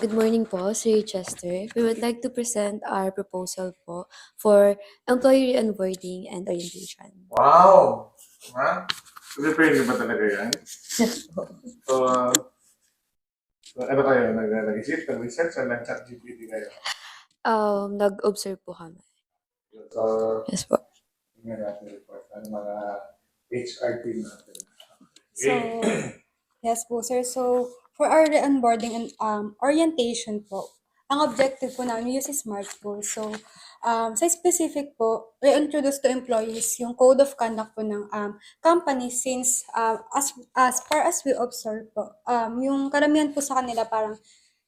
Good morning po, Sir Chester. We would like to present our proposal po for employee onboarding and orientation. Wow! Ha? Prepare niyo ba talaga yan? Yes po. So, ano kayo? Nag-isip, nag-research, o nag-chat GPT kayo? Nag-observe po kami. So, Yes po. tingnan natin report. Ano mga HR team natin. So, yes po, sir. So, for our onboarding and orientation po, ang objective po namin use is SMART po. So, sa specific po, re-introduce to employees yung code of conduct po ng company since as far as we observe po, yung karamihan po sa kanila parang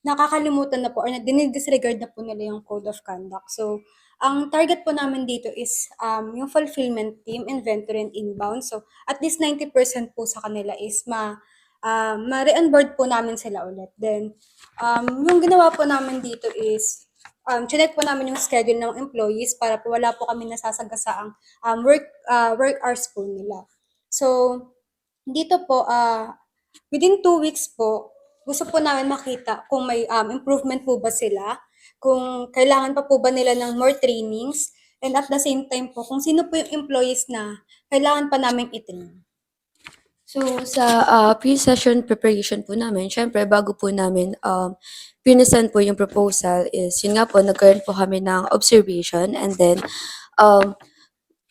nakakalimutan na po or dinidisregard na po nila yung code of conduct. So, ang target po namin dito is yung fulfillment team, inventory, and inbound. So, at least 90% po sa kanila is ma-re-onboard po namin sila ulit. Then, yung ginawa po namin dito is, chinek po namin yung schedule ng employees para po wala po kami nasasagasaang work hours po nila. So, dito po, within 2 weeks po, gusto po namin makita kung may improvement po ba sila, kung kailangan pa po ba nila ng more trainings, and at the same time po, kung sino po yung employees na kailangan pa namin i-train. So, sa pre-session preparation po namin, syempre, bago po namin pinesend po yung proposal is, yun nga po, nagkaroon po kami ng observation and then,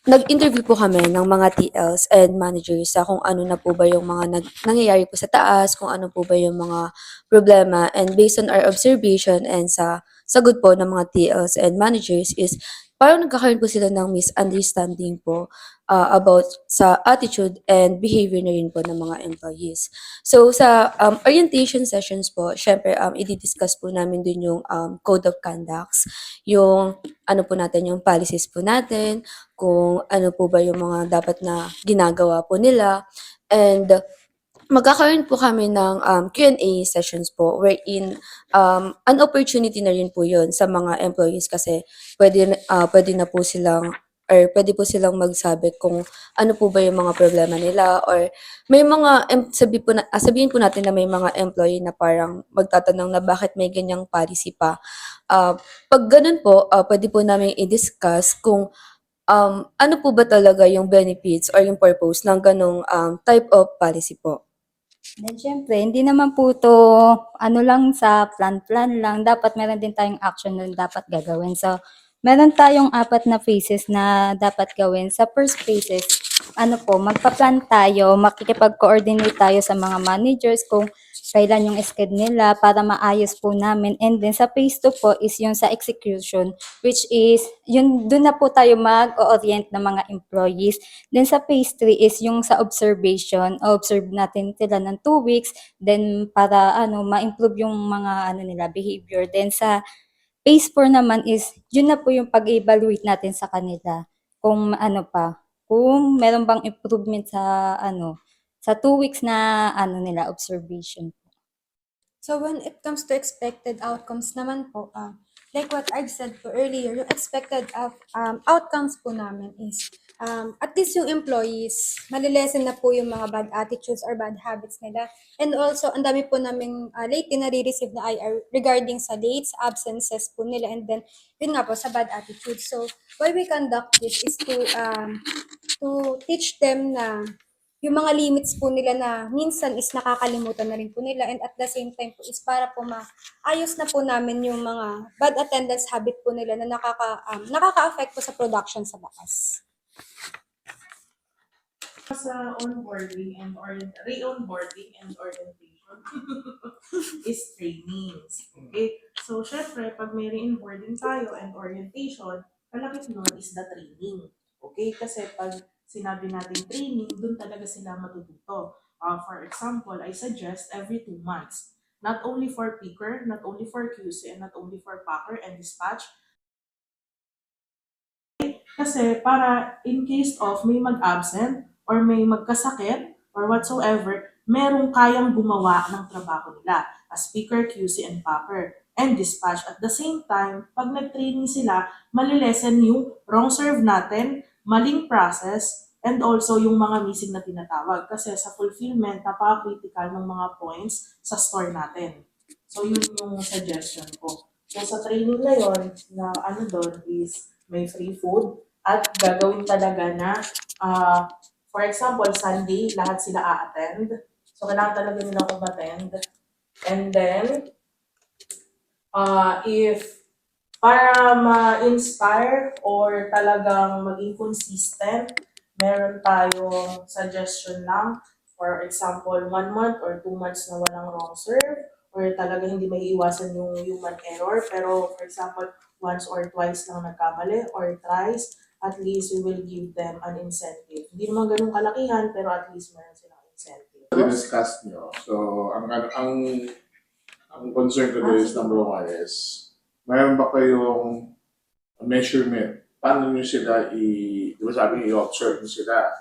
nag-interview po kami ng mga TLs and managers sa kung ano na po ba yung mga nangyayari po sa taas, kung ano po ba yung mga problema. And based on our observation and sa sagot po ng mga TLs and managers is parang nagkakaroon po sila ng misunderstanding po about sa attitude and behavior na rin po ng mga employees. So sa orientation sessions po, syempre i-discuss po namin dun yung code of conducts, yung ano po natin, yung policies po natin, kung ano po ba yung mga dapat na ginagawa po nila. And magkakaroon po kami ng Q&A sessions po wherein an opportunity na rin po yun sa mga employees kasi pwede na po silang or pwede po silang magsabi kung ano po ba yung mga problema nila or may mga sabihin po natin na may mga employee na parang magtatanong na bakit may ganyang policy pa. Pag ganun po, pwede po namin i-discuss kung ano po ba talaga yung benefits or yung purpose ng ganong type of policy po. Then, syempre, hindi naman po to ano lang sa plan-plan lang. Dapat meron din tayong action na dapat gagawin. So, meron tayong 4 na phases na dapat gawin. Sa first phases, ano po, magpa-plan tayo, makikipag-coordinate tayo sa mga managers kung kailan yung schedule nila para maayos po namin. And then sa phase 2 po is yung sa execution, which is yun doon na po tayo mag-orient ng mga employees. Then sa phase 3 is yung sa observation. Observe natin sila ng 2 weeks then para ma-improve yung mga nila behavior. Then sa phase 4 naman is yun na po yung pag-evaluate natin sa kanila kung kung meron bang improvement sa sa 2 weeks na nila observation. So when it comes to expected outcomes naman po, like what I've said po earlier, yung expected outcomes po namin is at least yung employees, malilesen na po yung mga bad attitudes or bad habits nila. And also, ang dami po naming lately nare-receive na IR regarding sa dates, absences po nila, and then yun nga po sa bad attitudes. So why we conduct this is to teach them na yung mga limits po nila na minsan is nakakalimutan na rin po nila, and at the same time po is para po maayos na po namin yung mga bad attendance habit po nila na nakaka-affect po sa production sa bakas. Sa onboarding and re-onboarding and orientation is trainings. Okay? So, syempre, pag may re-onboarding tayo and orientation, kalakip nun is the training. Okay? Kasi pag sinabi natin training, dun talaga sila matututo. For example, I suggest every 2 months. Not only for picker, not only for QC, and not only for packer and dispatch. Kasi para in case of may mag-absent, or may magkasakit or whatsoever, merong kayang gumawa ng trabaho nila as picker, QC, and packer, and dispatch. At the same time, pag nag-training sila, malilesen yung wrong serve natin, maling process, and also yung mga missing na tinatawag. Kasi sa fulfillment, napaka-critical ng mga points sa store natin. So, yun yung suggestion ko. So, sa training na yon na ano doon is may free food at gagawin talaga na, for example, Sunday, lahat sila a-attend. So, kailangan talaga nila umattend. And then, if para ma-inspire or talagang maging consistent, meron tayong suggestion lang. For example, 1 month or 2 months na walang wrong serve or talaga hindi may iwasan yung human error. Pero for example, once or twice lang nagkamali or thrice, at least we will give them an incentive. Hindi naman ganun kalakihan, pero at least meron silang incentive. Discuss nyo. So, ang concern ko doon is number one is, mayroon ba kayong measurement? Paano nyo sila di ba sabi i-observe nyo sila?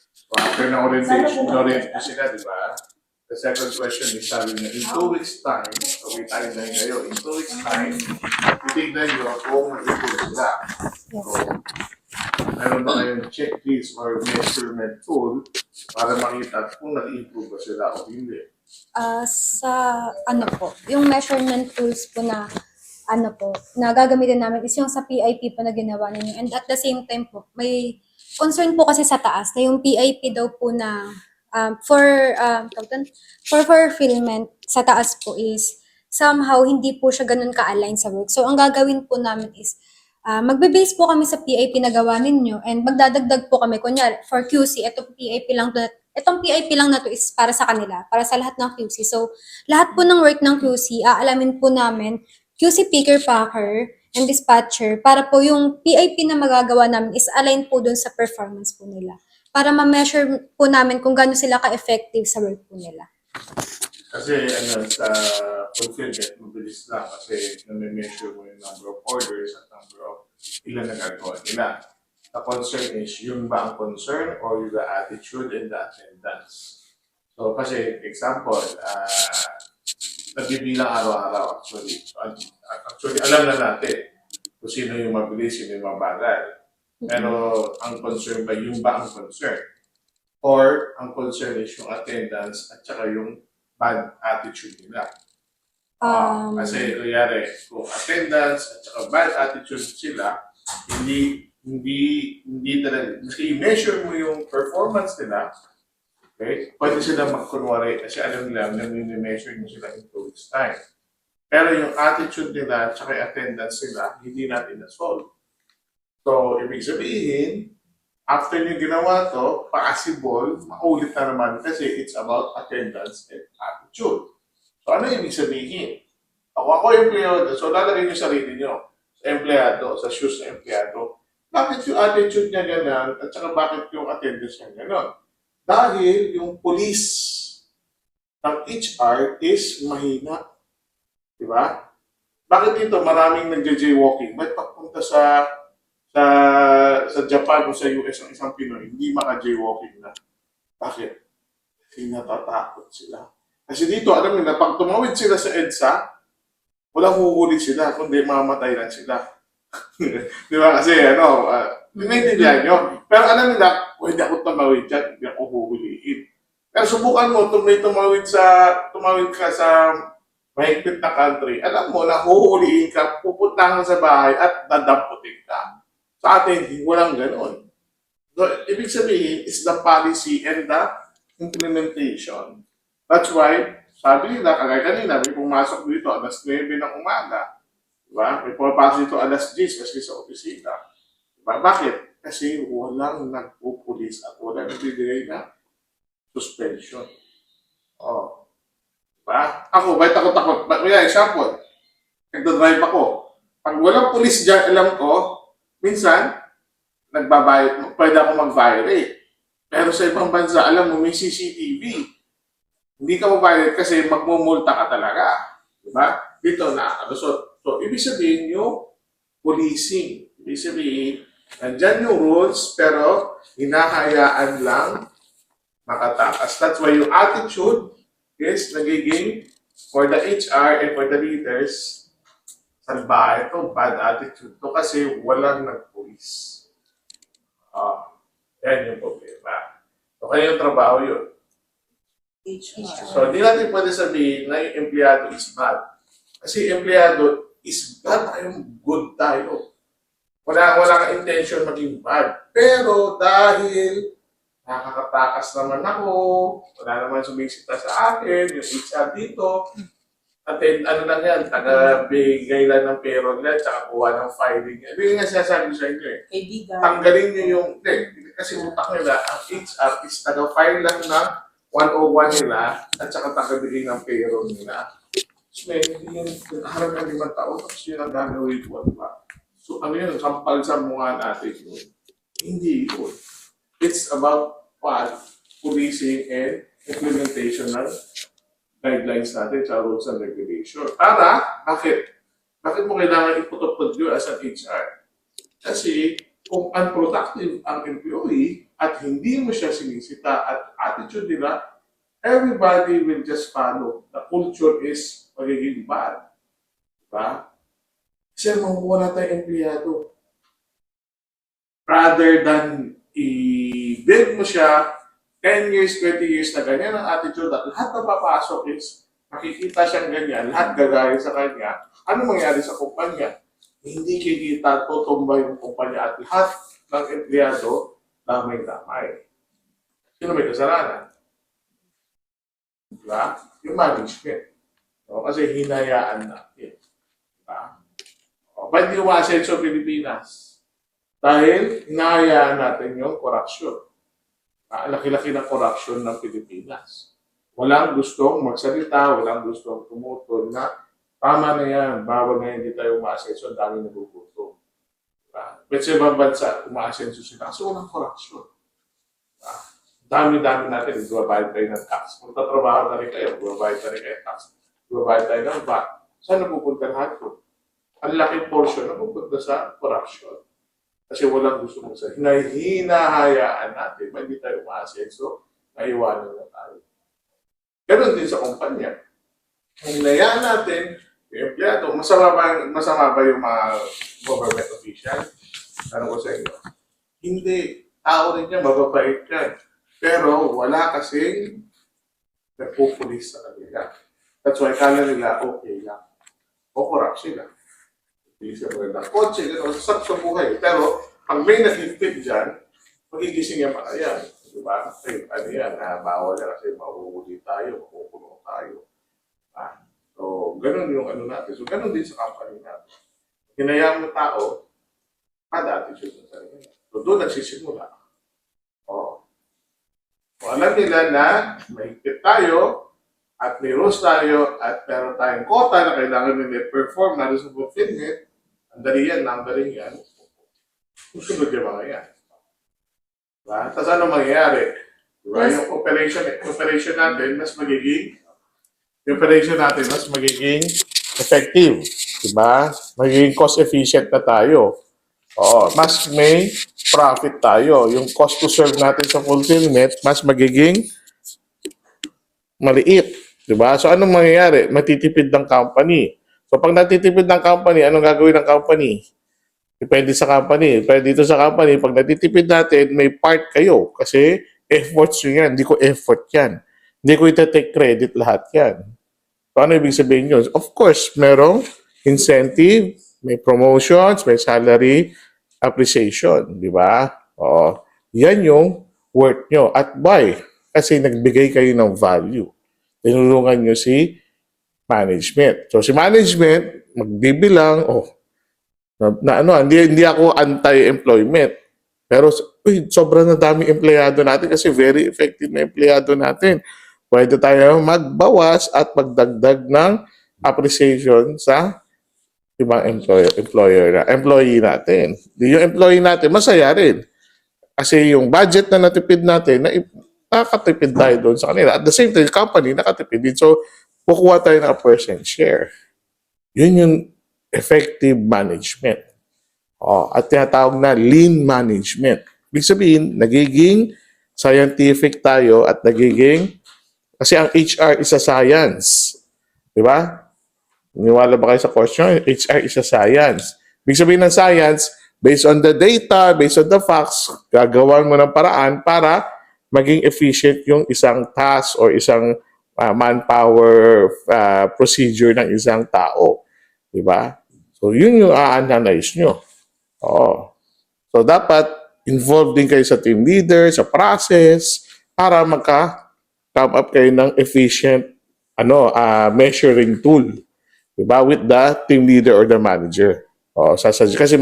So, after ng orientation, orient nyo sila, di ba? The second question is sabi nyo, in 2 weeks time, so may time na yun kayo, in 2 weeks time, titignan nyo kung mag-improve sila. So, meron ba kayong checklist or measurement tool para makita kung nag-improve ba sila o hindi? Sa ano po, yung measurement tools po na ano po, na gagamitin namin is yung sa PIP po na ginawa ninyo. And at the same time po, may concern po kasi sa taas na yung PIP daw po na tawag doon, for fulfillment sa taas po is somehow hindi po siya ganun ka-align sa work. So ang gagawin po namin is magbe-base po kami sa PIP na gawa ninyo and magdadagdag po kami. Kunyari, for QC, itong PIP lang na to is para sa kanila, para sa lahat ng QC. So, lahat po ng work ng QC, aalamin po namin, QC picker, packer, and dispatcher, para po yung PIP na magagawa namin is align po dun sa performance po nila. Para ma-measure po namin kung gaano sila ka-effective sa work po nila. Kasi sa fulfillment, mabilis lang kasi nami-measure mo yung number of orders at number of ilan na gagawa nila. The concern is yung ba ang concern or yung the attitude and the attendance. So kasi example, nagbibilang araw-araw actually. Actually, alam na natin kung sino yung mabilis, sino yung mabagal. Pero ang concern ba, yung ba ang concern? Or ang concern is yung attendance at saka yung bad attitude nila. Kasi kuyari, kung attendance at saka bad attitude sila, hindi talaga, kasi i-measure mo yung performance nila, okay, pwede sila magkunwari kasi alam nila na measure mo sila in 2 weeks time. Pero yung attitude nila at saka yung attendance nila, hindi natin na-solve. So, ibig sabihin, after nyo ginawa to, possible, maulit na naman kasi it's about attendance and attitude. So, ano ibig sabihin? Ako empleyado, so lalagay nyo sarili nyo sa empleyado, sa shoes ng empleyado. Bakit yung attitude niya gano'n at saka bakit yung attendance niya gano'n? Dahil yung police ng HR is mahina. Di ba? Bakit dito maraming nagja-jaywalking? Ba't papunta sa Japan o sa US ang isang Pinoy, hindi maka-jaywalking na? Bakit? Kasi natatakot sila. Kasi dito, alam nila, pag tumawid sila sa EDSA, walang huhuli sila, kundi mamatay lang sila. Di ba? Kasi, naiintindihan nyo. Pero alam nila, pwede ako tumawid dyan, hindi ako huhuliin. Pero subukan mo, tumawid ka sa mahigpit na country, alam mo na huhuliin ka, pupuntahan sa bahay at dadamputin ka. Sa atin, walang ganon. So, ibig sabihin is the policy and the implementation. That's why, sabi nila, kagaya kanina, may pumasok dito alas 9 ng umaga. Diba? May pumapasok dito alas 10 kasi sa opisina. Diba? Bakit? Kasi walang nagpupulis at walang nagbibigay na suspension. Oh. Diba? Ako, bakit ako takot? Kaya example, nagdadrive ako. Pag walang pulis dyan, alam ko, minsan, nagbabayad, pwede ako mag-violate. Pero sa ibang bansa, alam mo, may CCTV. Hindi ka mag-violate kasi magmumulta ka talaga. Diba? Dito, nakakalusot. So, ibig sabihin yung policing. Ibig sabihin, nandyan yung rules, pero hinahayaan lang makatakas. That's why yung attitude is nagiging for the HR and for the leaders, salbahe ito, bad attitude to kasi walang nag-police. Yan yung problema. So, kaya yung trabaho yun. HR. So, hindi natin pwede sabihin na yung empleyado is bad. Kasi empleyado is bad, tayong good tayo. Wala kang intention maging bad. Pero dahil nakakatakas naman ako, wala naman sumisita sa akin, yung HR dito, at then, ano lang yan, taga-bigay lang ng payroll nila, tsaka kuha ng filing. Ano yung nga sinasabi ko sa inyo eh. Kaibigan. Tanggalin nyo yung, kasi utak nila, ang HR is taga-file lang ng 101 nila, at saka taga-bigay ng payroll nila. So, hindi yun, harap ng 5 taon, tapos yun ang gagawin ko, diba? So, ano yun, sampal sa mukha natin yun. Hindi yun. It's about policing and implementation ng guidelines natin sa rules and regulation. Para, bakit? Bakit mo kailangan iputupod yun as an HR? Kasi, kung unproductive ang employee at hindi mo siya sinisita at attitude nila, everybody will just follow. The culture is magiging bad. Diba? Kasi makukuha na tayong empleyado. Rather than i-build mo siya 10 years, 20 years na ganyan ang attitude at lahat na papasok is makikita siyang ganyan, lahat gagaya sa kanya, ano mangyari sa kumpanya? Hindi kikita, tutumbay yung kumpanya at lahat ng empleyado damay-damay. Sino may kasalanan? Diba? Yung management. So, kasi hinayaan natin. Diba? O, ba't di umasenso Pilipinas? Dahil hinahayaan natin yung corruption. Laki-laki ng corruption ng Pilipinas. Walang gustong magsalita, walang gustong tumutol na tama na yan, bawal na hindi tayo umaasenso, ang dami nagugutom. Diba? But sa ibang bansa, umaasenso sila kasi walang corruption. Diba? Dami-dami natin, bumabayad tayo ng tax. Kung tatrabaho na rin kayo, bumabayad na rin kayo ng tax. Bumabayad tayo ng VAT. Saan napupunta lahat ko? Ang laking portion napupunta sa corruption. Kasi walang gusto mong sa hinahayaan natin, hindi tayo umaasenso, naiwanan na tayo. Ganon din sa kumpanya. Kung hinayaan natin, yung empleyado, masama ba yung mga government official? Ano ko sa inyo? Hindi. Tao rin yan, mababait yan. Pero wala kasing nagpupulis sa kanila. That's why kala nila okay lang. O corrupt sila. Hindi siya magandang kotse, gano'n, sa buhay. Pero, pag may nag-higpit dyan, magigising yan pa yan. Diba? Ay, ano yan, bawal yan kasi mahuhuli tayo, makukulong tayo. So, gano'n yung ano natin. So, gano'n din sa company natin. Hinayaan mo tao, kada attitude na sa nila. So, doon nagsisimula. So, alam nila na mahigpit tayo, at may rules tayo, at meron tayong quota na kailangan nila perform na sa fulfillment. Andali yan, numbering yan. Susunod yung mga yan. Diba? Tapos ano mangyayari? Diba? Yes. Yung operation natin, mas magiging effective. Diba? Magiging cost efficient na tayo. Oo, mas may profit tayo. Yung cost to serve natin sa fulfillment, mas magiging maliit. Diba? So anong mangyayari? Matitipid ng company. So pag natitipid ng company, anong gagawin ng company? Depende sa company. Pero dito sa company, pag natitipid natin, may part kayo. Kasi efforts nyo yan. Hindi ko effort yan. Hindi ko ita-take credit lahat yan. So ano ibig sabihin yun? Of course, merong incentive, may promotions, may salary appreciation. Di ba? O, yan yung worth nyo. At why? Kasi nagbigay kayo ng value. Tinulungan nyo si management. So si management, magbibilang, hindi ako anti-employment. Pero sobrang na daming empleyado natin kasi very effective na empleyado natin. Pwede tayo magbawas at magdagdag ng appreciation sa ibang employee natin. Yung employee natin, masaya rin. Kasi yung budget na natipid natin, nakatipid tayo doon sa kanila. At the same time, company nakatipid din. So, kukuha tayo ng % share. Yun yung effective management. At tinatawag na lean management. Ibig sabihin, nagiging scientific tayo at kasi ang HR is a science. Di ba? Niwala ba kayo sa course nyo? HR is a science. Ibig sabihin ng science, based on the data, based on the facts, gagawan mo ng paraan para maging efficient yung isang task or isang manpower procedure ng isang tao. Di ba? So, yun yung a-analyze nyo. Oo. So, dapat involved din kayo sa team leader, sa process, para come up kayo ng efficient measuring tool. Diba? With the team leader or the manager. Kasi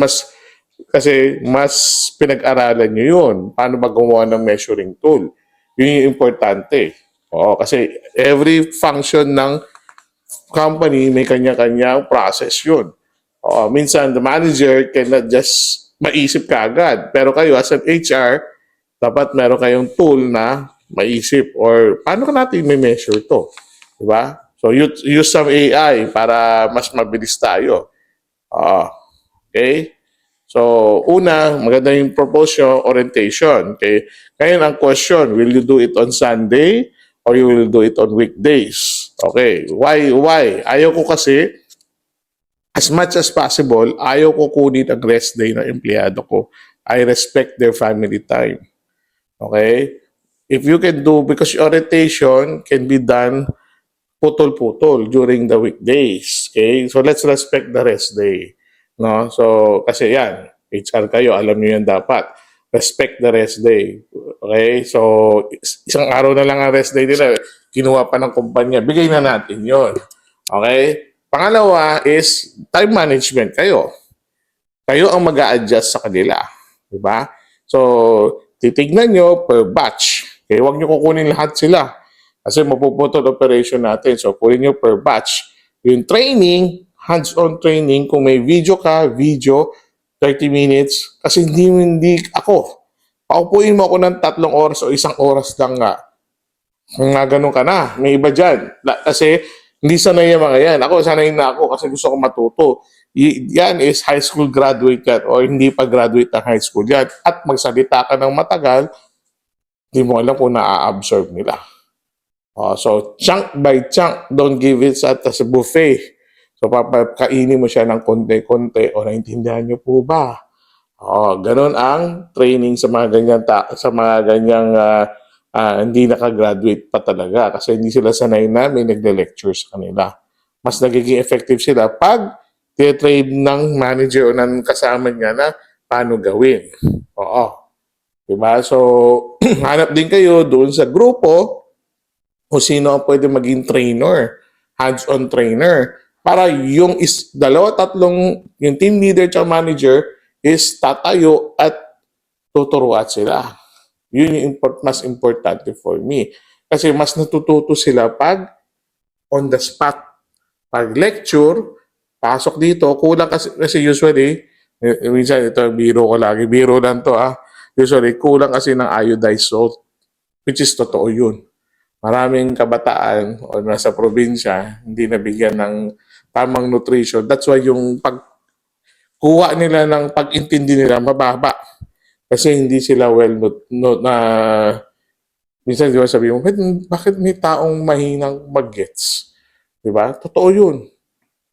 mas pinag-aralan nyo yun. Paano ba gumawa ng measuring tool? Yun yung importante. Kasi every function ng company may kanya-kanyang process yun. Minsan, the manager cannot just maisip kaagad. Pero kayo, as an HR, dapat meron kayong tool na maisip or paano ka natin may measure to? Diba? So, use some AI para mas mabilis tayo. Okay? So, una, maganda yung propose nyo, orientation. Okay? Ngayon, ang question, will you do it on Sunday or you will do it on weekdays? Okay. Why? Ayaw ko kasi, as much as possible, ayaw ko kunin ang rest day ng empleyado ko. I respect their family time. Okay? If you can do, because orientation can be done putol-putol during the weekdays. Okay? So, let's respect the rest day. No? So, kasi yan, HR kayo, alam niyo yan dapat. Respect the rest day. Okay? So, isang araw na lang ang rest day nila. Kinuha pa ng kumpanya. Bigay na natin yon. Okay? Pangalawa is time management kayo. Kayo ang mag-a-adjust sa kanila. Diba? So, titignan nyo per batch. Okay? Huwag nyo kukunin lahat sila. Kasi mapuputol operation natin. So, kunin nyo per batch. Yung training, hands-on training, kung may video ka, video, 30 minutes. Kasi hindi ako. Paupuin mo ako ng 3 oras o 1 oras lang nga. Kung nga ganun ka na, may iba dyan. Kasi hindi sanay yung mga yan. Ako, sanay na ako kasi gusto ko matuto. Yan is high school graduate yan o hindi pa graduate ng high school yan. At magsalita ka ng matagal, hindi mo alam kung na-absorb nila. So, chunk by chunk, don't give it as a buffet. So, papakainin mo siya ng konti-konti o naintindihan niyo po ba? Ganun ang training sa mga ganyang hindi nakagraduate pa talaga kasi hindi sila sanay na may nagle-lecture sa kanila. Mas nagiging effective sila pag titrade ng manager o ng kasama niya na paano gawin. Diba? So, hanap din kayo doon sa grupo kung sino ang pwede maging trainer, hands-on trainer. Para yung yung team leader at manager is tatayo at tuturuan sila. Yun yung mas importante for me. Kasi mas natututo sila pag on the spot. Pag lecture, pasok dito, kulang kasi usually, minsan ito, biro ko lagi, biro lang to usually, kulang kasi ng iodized salt, which is totoo yun. Maraming kabataan o nasa probinsya, hindi nabigyan ng tamang nutrition. That's why yung pagkuha nila ng pag-intindi nila mababa. Kasi hindi sila minsan di ba sabi mo, bakit may taong mahinang mag-gets? Di ba? Totoo yun.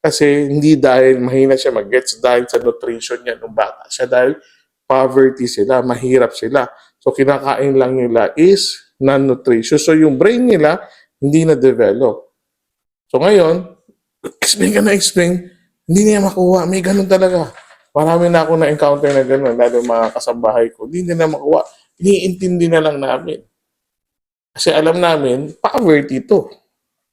Kasi hindi dahil mahina siya mag-gets, dahil sa nutrition niya nung bata siya, dahil poverty sila, mahirap sila. So kinakain lang nila is non-nutritious. So yung brain nila, hindi na-develop. So ngayon, explain, hindi niya makuha. May ganun talaga. Marami na ako na-encounter na ganun, lalo mga kasambahay ko. Hindi nila makuha. Iniintindi na lang namin. Kasi alam namin, poverty ito.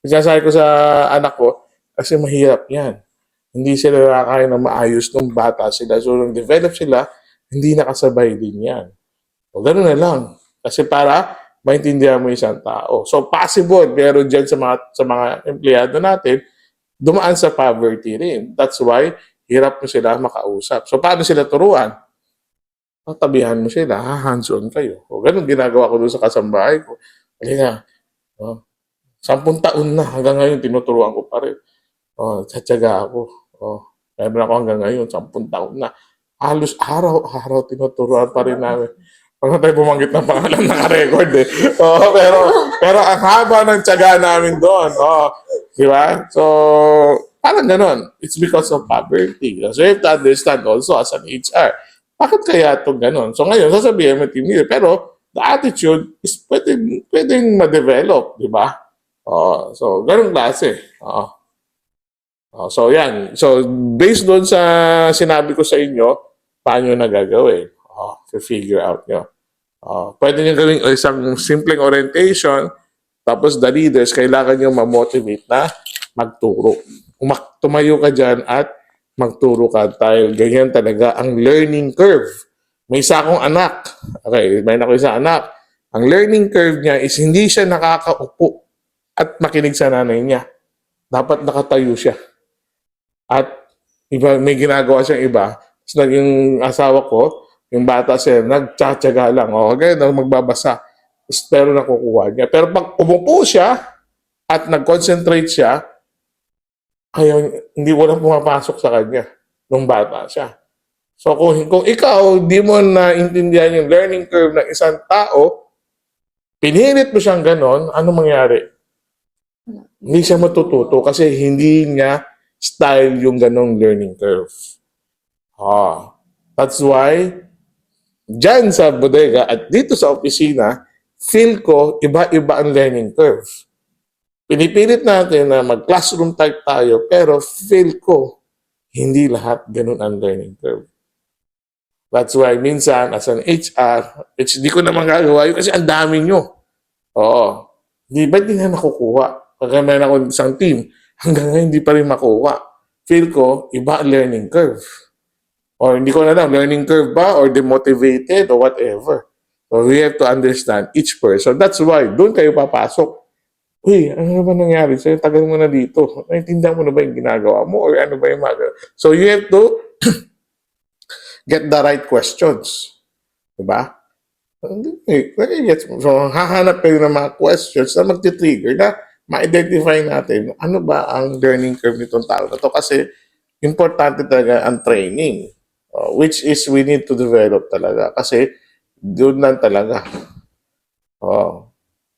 Sasabi ko sa anak ko, kasi mahirap yan. Hindi sila nakakaya na maayos nung bata sila. So nung develop sila, hindi nakasabay din yan. So ganun na lang. Kasi para maintindihan mo isang tao. So possible, pero dyan sa mga empleyado natin, dumaan sa poverty rin. That's why, hirap mo sila makausap. So paano sila turuan? Tabihan mo sila, hands-on kayo. O ganun ginagawa ko doon sa kasambahay ko. Halika, 10 taon na, hanggang ngayon tinuturuan ko pa rin. Tsatsaga ako. Kaya ako hanggang ngayon, 10 taon na. Halos araw-araw tinuturuan pa rin namin. Pag tayo bumanggit ng pangalan, naka-record pero ang haba ng tiyaga namin doon. Di ba? So, parang ganon. It's because of poverty. So, you have to understand also as an HR, bakit kaya ito ganon? So, ngayon, sasabihin mo team leader, pero the attitude is pwedeng ma-develop, di ba? So, ganun klase. So, yan. So, based doon sa sinabi ko sa inyo, paano na gagawin? Figure out nyo. Pwede nyo gawing isang simpleng orientation, tapos the leaders, kailangan nyo ma-motivate na magturo. Tumayo ka dyan at magturo ka dahil ganyan talaga ang learning curve. May isa akong anak. Okay, may ako isang anak. Ang learning curve niya is hindi siya nakakaupo at makinig sa nanay niya. Dapat nakatayo siya. At iba, may ginagawa siyang iba. Tapos yung asawa ko, yung bata siya, nagtsatsaga lang. Ganyan, magbabasa. Pero nakukuha niya. Pero pag umupo siya at nag-concentrate siya, hindi walang pumapasok sa kanya nung bata siya. So kung ikaw, di mo naintindihan yung learning curve ng isang tao, pinilit mo siyang ganon, ano mangyari? Hindi siya matututo kasi hindi niya style yung ganong learning curve. That's why, dyan sa bodega at dito sa opisina, feel ko iba-iba ang learning curve. Pinipilit natin na mag-classroom type tayo, pero feel ko hindi lahat ganun ang learning curve. That's why minsan, as an HR, hindi ko naman gagawa yun kasi ang dami nyo. Ba't di na nakukuha? Pag meron ako isang team, hanggang ngayon hindi pa rin makuha. Feel ko, iba ang learning curve. Or hindi ko na alam, learning curve ba? Or demotivated? Or whatever. So we have to understand each person. That's why, doon kayo papasok. Uy, ano ba nangyari sa'yo? Tagal mo na dito. Naintindihan mo na ba yung ginagawa mo? Or ano ba yung So you have to get the right questions. Diba? So, hahanap kayo ng mga questions na magti-trigger na ma-identify natin ano ba ang learning curve nitong tao na to. Kasi importante talaga ang training. Which is we need to develop talaga. Kasi doon lang talaga.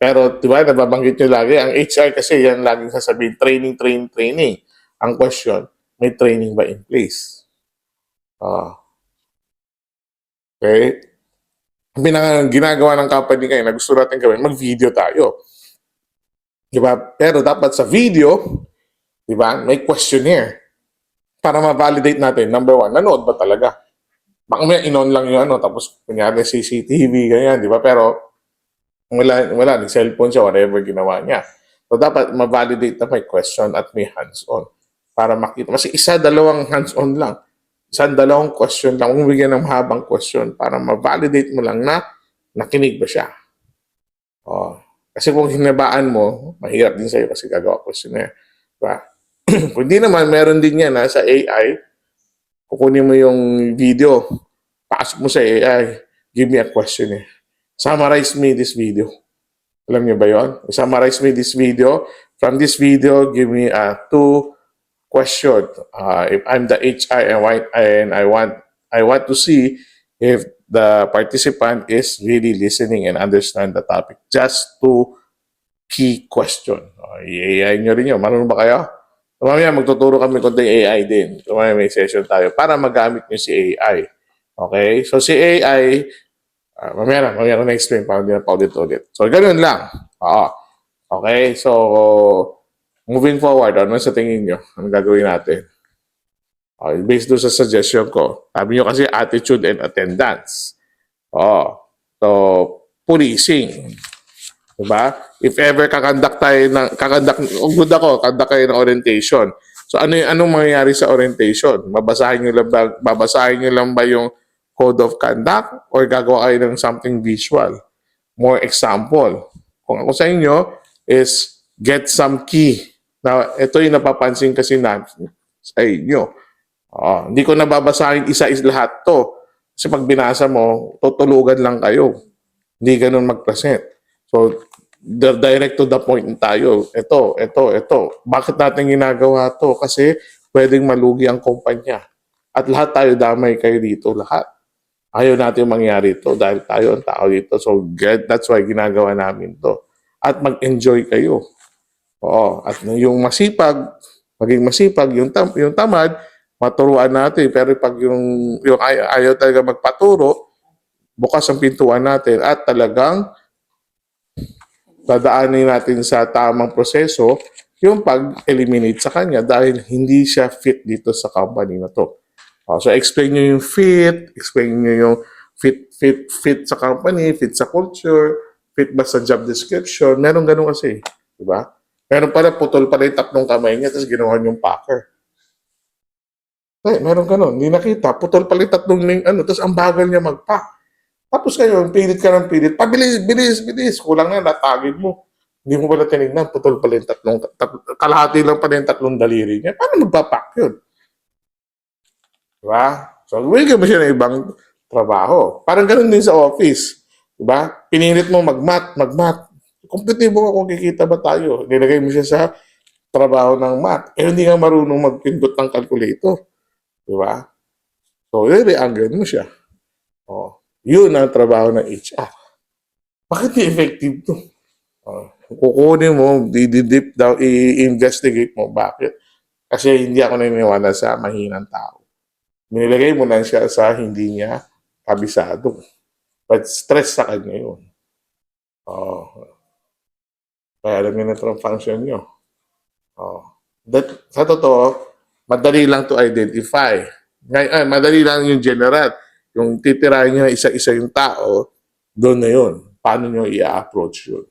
Pero, di ba, nababanggit nyo lagi, ang HR kasi yan laging sasabihin, training. Ang question, may training ba in place? Okay? Ginagawa ng company kayo na gusto natin gawin, mag-video tayo. Di ba? Pero dapat sa video, di ba, may questionnaire para ma-validate natin. Number one, nanood ba talaga? Baka may in-on lang yung tapos kunyari CCTV, ganyan, di ba? Pero wala, nag-cellphone siya, whatever ginawa niya. So, dapat ma-validate na may question at may hands-on para makita. Kasi dalawang hands-on lang. Dalawang question lang. Kung bigyan ng mahabang question para ma-validate mo lang na nakinig ba siya. Kasi kung hinabaan mo, mahirap din sa'yo kasi gagawa questionnaire. Diba? Kung di naman, meron din yan sa AI. Kukunin mo yung video, pasok mo sa AI, give me a questionnaire. Summarize me this video. Alam niyo ba yun? Summarize me this video. From this video, give me 2 question. If I'm the HR and I want to see if the participant is really listening and understand the topic. Just 2 key question. I-AI nyo rin yun. Marunong ba kayo? Mamaya magtuturo kami konting AI din. Mamaya may session tayo para magamit nyo si AI. Okay? So si AI, mamaya ko na-explain para hindi na paulit-ulit. So ganun lang. Okay? So moving forward, ano sa tingin nyo? Ano gagawin natin? Based doon sa suggestion ko. Sabi nyo kasi attitude and attendance. So, policing. Diba? If ever kakandak kayo ng orientation. So, anong mangyayari sa orientation? Babasahin nyo lang ba yung code of conduct or gagawa kayo ng something visual? More example. Kung ako sa inyo is get some key. Now, ito yung napapansin kasi natin sa inyo. Hindi ko nababasahin isa-is lahat to. Kasi pag binasa mo, tutulugan lang kayo. Hindi ganun mag-present. So, direct to the point tayo. Ito. Bakit natin ginagawa to? Kasi pwedeng malugi ang kumpanya. At lahat tayo damay kayo dito, lahat. Ayaw natin mangyari to dahil tayo ang tao dito. So, that's why ginagawa namin to. At mag-enjoy kayo. At yung masipag, maging masipag, yung tamad, maturuan natin. Pero pag yung ayaw talaga magpaturo, bukas ang pintuan natin at talagang dadaanin natin sa tamang proseso yung pag-eliminate sa kanya dahil hindi siya fit dito sa company na to. So explain nyo yung fit, explain nyo yung fit sa company, fit sa culture, fit ba sa job description. Meron ganun kasi, di ba? Meron pala, putol pala yung tatlong kamay niya, tapos ginawa yung packer. Meron ganun, hindi nakita. Putol pala yung tatlong tapos ang bagal niya mag-pack. Tapos kayo, pilit ka ng pilit. Pabilis, bilis. Kulang na, natagid mo. Hindi mo pala tinignan, putol pala yung kalahati lang pala yung tatlong daliri niya. Paano magpapack yun? Diba? So, bigyan mo siya ng ibang trabaho. Parang ganun din sa office. Diba? Pinilit mo mag-math. Kompetitibo ka kung kikita ba tayo. Nilagay mo siya sa trabaho ng math. Hindi nga marunong magpindot ng calculator. Diba? So, i-reanggan mo siya. Yun ang trabaho ng HR. Bakit di effective to? Kukunin mo, i-deep down, i-investigate mo. Bakit? Kasi hindi ako naniniwala sa mahinang tao. Nilagay mo lang siya sa hindi niya kabisado. But stress sa kanya yun. Kaya alam niyo na itong function nyo. Sa totoo, madali lang to identify. Ngayon, madali lang yung general. Yung titirahin nyo isa-isa yung tao, doon na yun. Paano nyo i-approach yun?